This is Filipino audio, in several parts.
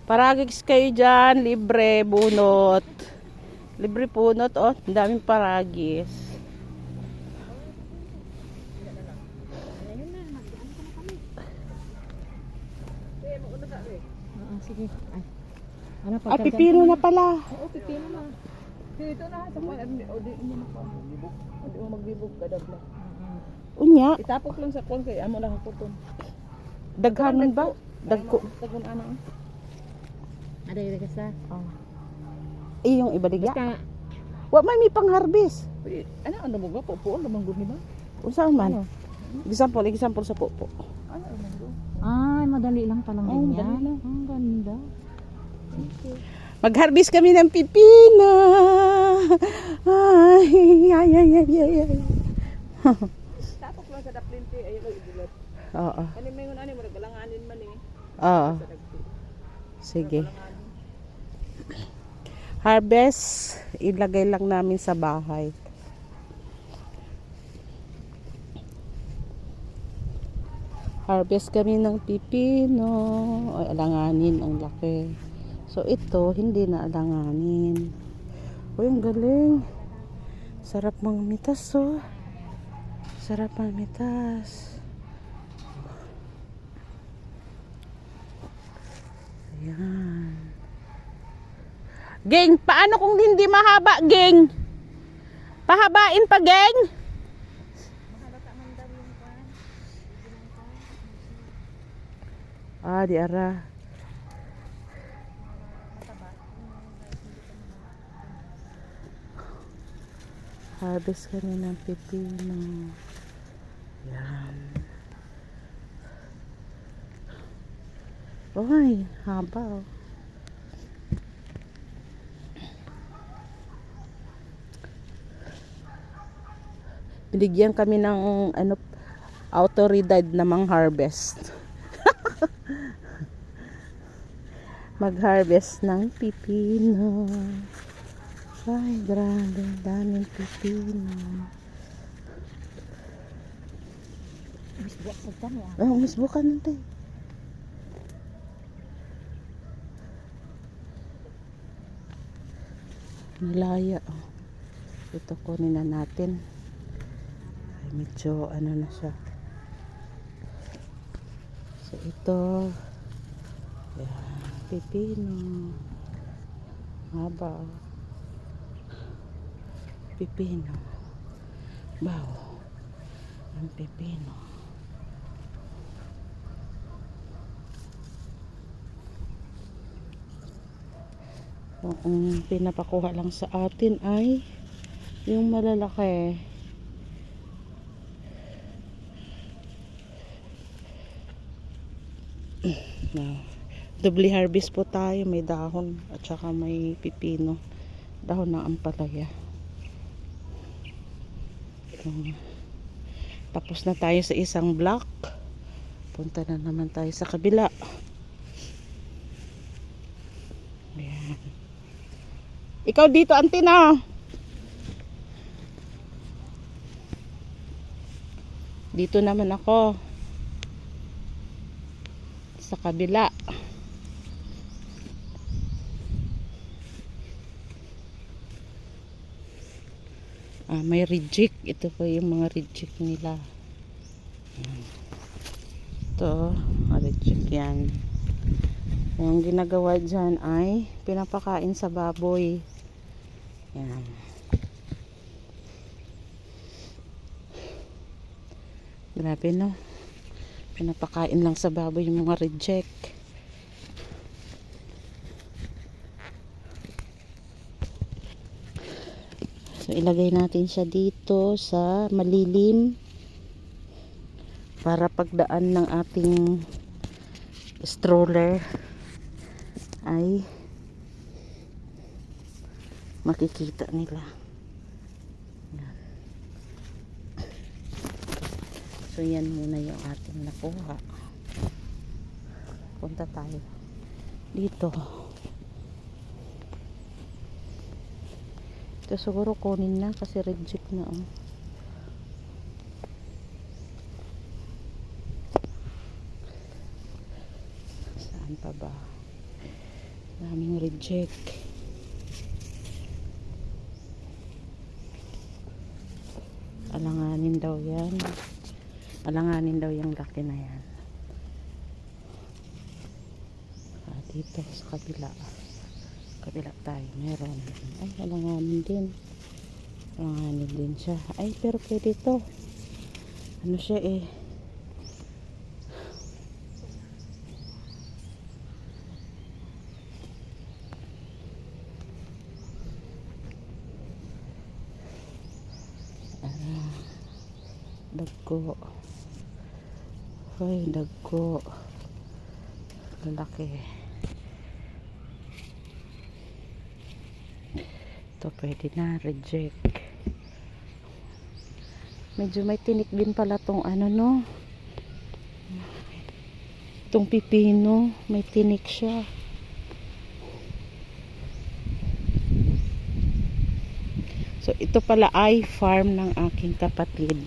Paragis kayo dyan, libre, bunot. Libre bunot, oh. Ang daming paragis. Sige. Ay. Ano pa? Ay, pipino na pala. Oo, pipino na. Dito na sa kwan. O di mo magbibog. Hindi mo magbibog kadabla. Unya, Itapok lang sa kwan kay amo lang puton. daghanon ba? Dagko. Tagon ana. Ada ira ka sa. Oh. Yung ibaligya. Basta Wa may pang-harvest. ano mo ba? Pupuon naman gud ni ba? Unsa man? Example sa pupo. Ano naman gud? Ay, madali lang palang Oh, ganyan. madali lang. Ang ganda. Mag-harvest kami ng pipino. Ay. Tapok lang sa daplinti ay lang ibulat. Oo. Kani may ani mo galanganin man eh. Oo. Sige. Harvest, ilagay lang namin sa bahay. Harvest kami ng pipino. Ay, alanganin, ang laki. So, ito, hindi na alanganin. Uy, ang galing. Sarap mga mitas, oh. Sarap mga mitas. Ayan. Geng, paano kung hindi mahaba, geng? Pahabain pa, geng? Ah, di ara. Harvest kami ng pipino. Yan. Ay, haba, oh. Binigyan kami ng autoridad na mang-harvest. Mag-harvest ng pipino. Ay, grabe, daming pipino. Bisbuak sa kanya. Oh, mas bukan natin. Nilaya, oh. Ito kunin na natin. Ay, medyo ano na siya. So ito, yan, pipino. Haba, oh. Pipino. Wow, ang pipino. Ang pinapakuha lang sa atin ay yung malalaki. Now, doble harvest po tayo. May dahon at saka may pipino. Dahon ng ampalaya. Tapos na tayo sa isang block. Punta na naman tayo sa kabila. Ayan. Ikaw dito, Antina. Dito naman ako. Sa kabila. May reject. Ito po yung mga reject nila. Ito, reject yan. Yung ginagawa dyan ay pinapakain sa baboy. Yan. Grabe, no? Pinapakain lang sa baboy yung mga reject. So, ilagay natin siya dito sa malilim para pagdaan ng ating stroller ay makikita nila. Yan. So yan muna yung ating nakuha. Punta tayo dito. Ito siguro kunin na kasi reject na, oh. Saan pa ba? Daming reject. Alanganin daw yan. Alanganin daw yung laki na yan. Dito sa kabila. Kabila tayo. Meron. Ay, alanganin din. Alanganin din siya. Ay, pero pwede to. Ano siya eh. Dagko. Ay, dagko. Lalaki. Ito pwede na. Reject. Medyo may tinik din pala tong ano no. Itong pipino. May tinik siya. So ito pala ay farm ng aking kapatid.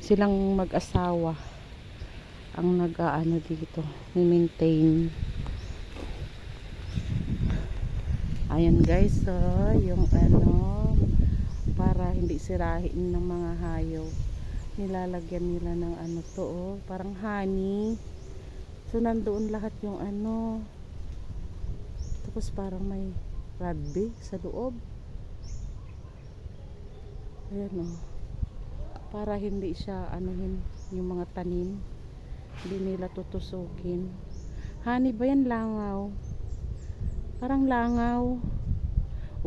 Silang mag-asawa ang nag-aano dito, ni-maintain. Ayan guys, so yung ano, para hindi sirahin ng mga hayop, nilalagyan nila ng ano to, oh, parang honey. So nandoon lahat yung ano, tapos parang may rugby sa loob. Ayan oh, para hindi siya anuhin yung mga tanim, hindi nila tutusukin. Honey ba yan? Langaw, parang langaw.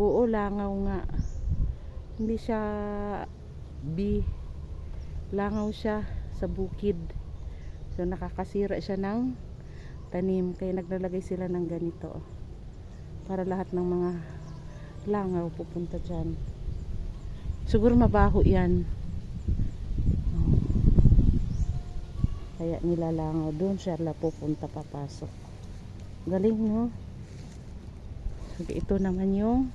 Oo, langaw nga, hindi siya bee, langaw siya sa bukid. So nakakasira siya ng tanim, kaya naglalagay sila ng ganito para lahat ng mga langaw pupunta dyan. Siguro mabaho yan, kaya nilalangaw doon siya pupunta, papasok. Galing no. So ito naman yung